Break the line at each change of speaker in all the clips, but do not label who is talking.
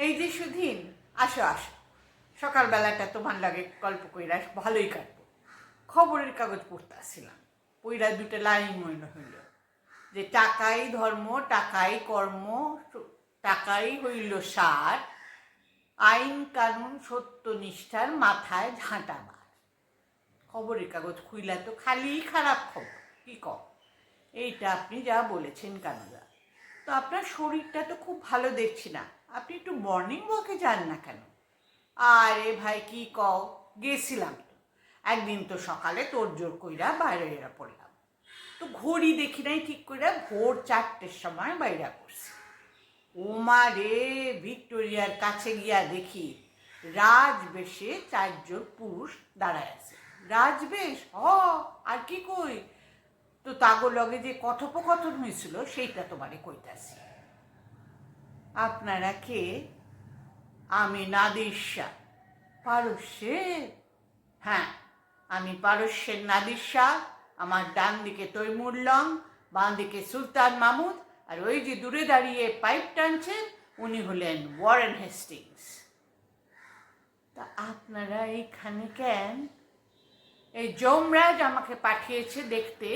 এই যে সুধীন, আসো আসো, সকালবেলাটা তোমার লাগে গল্প কইরা ভালোই কাটবো। খবরের কাগজ পড়তে আসছিলাম, পইরা দুটো লাইন মনে হইল যে টাকাই ধর্ম, টাকাই কর্ম, টাকাই হইল সার, আইন কানুন সত্যনিষ্ঠার মাথায় ঝাঁটাবার। খবরের কাগজ খুইলা তো খালি খারাপ খবর, কি কম। এইটা আপনি যা বলেছেন কানুদা, তো আপনার শরীরটা তো খুব ভালো দেখছি না, আপনি একটু মর্নিং ওয়াকে যান না কেন? আরে ভাই কি কও, গেছিলাম তো একদিন, তো সকালে তোড়জোড় কইরা বাইরে পড়লাম, তো ঘড়ি দেখি নাই ঠিক কইরা, ভোর 4টের সময় বাইরা করছি। ওমা রে, ভিক্টোরিয়ার কাছে গিয়া দেখি রাজবেশে 4জন পুরুষ দাঁড়ায় আছে। রাজবেশ আর কি কই, তো তাগো লগে যে কথোপকথন হয়েছিল সেইটা তোমারে কইতাছি। আপনারা কে? আমি নাদির শাহ, পারস্যের। হ্যাঁ, আমি পারস্যের নাদির শাহ। আমার ডান দিকে তৈমুর লং, বাঁ দিকে সুলতান মাহমুদ, আর ওই যে দূরে দাঁড়িয়ে পাইপ টানছেন উনি হলেন ওয়ারেন হেস্টিংস। তা আপনারা এইখানে কেন? এই যমরাজ আমাকে পাঠিয়েছে দেখতে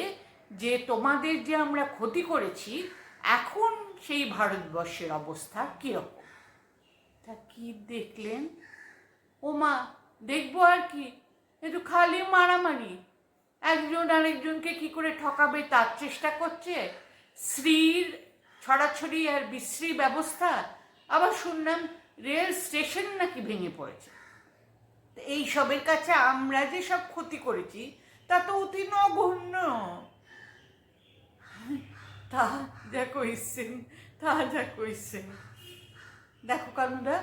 যে তোমাদের যে আমরা ক্ষতি করেছি এখন সেই ভারতবর্ষের অবস্থা কীরকম। তা কি দেখলেন? ওমা, দেখবো আর কি, একটু খালি মারামারি, একজন আরেকজনকে কি করে ঠকাবে তার চেষ্টা করছে, শ্রীর ছড়াছড়ি আর বিশ্রী ব্যবস্থা, আবার শুনলাম রেল স্টেশন নাকি ভেঙে পড়েছে। এই সবের কাছে আমরা যে সব ক্ষতি করেছি তা তো অতি নগণ্য। তা যা কইছেন, তা যা কইছেন। দেখো কানুদা,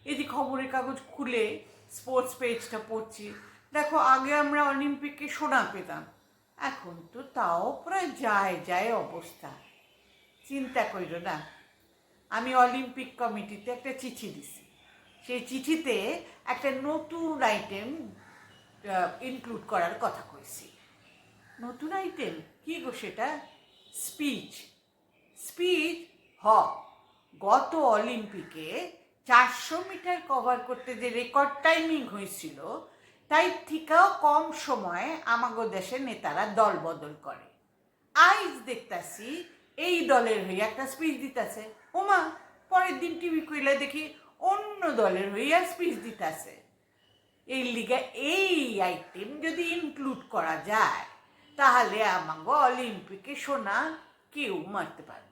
এই যে খবরের কাগজ খুলে স্পোর্টস পেজটা পড়ছি, দেখো আগে আমরা অলিম্পিকে সোনা পেতাম, এখন তো তাও প্রায় যায় যায় অবস্থা। চিন্তা কইর না, আমি অলিম্পিক কমিটিতে একটা চিঠি দিছি, সেই চিঠিতে একটা নতুন আইটেম ইনক্লুড করার কথা কইছি। নতুন আইটেম কি গো সেটা? স্পিচ। স্পিচ গত অলিম্পিকে 400 মিটার কভার করতে যে রেকর্ড টাইমিং হয়েছিল তাই থেকেও কম সময়ে আমাগো দেশের নেতারা দল বদল করে। আইজ দেখতাছি এই দলের হইয়া একটা স্পিচ দিতেছে, ওমা পরের দিন টিভি কইলে দেখি অন্য দলের হইয়া স্পিচ দিতেছে। এই লিগে এই আইটেম যদি ইনক্লুড করা যায় তাহলে আমাগো অলিম্পিকে সোনা কেউ মারতে পারবে।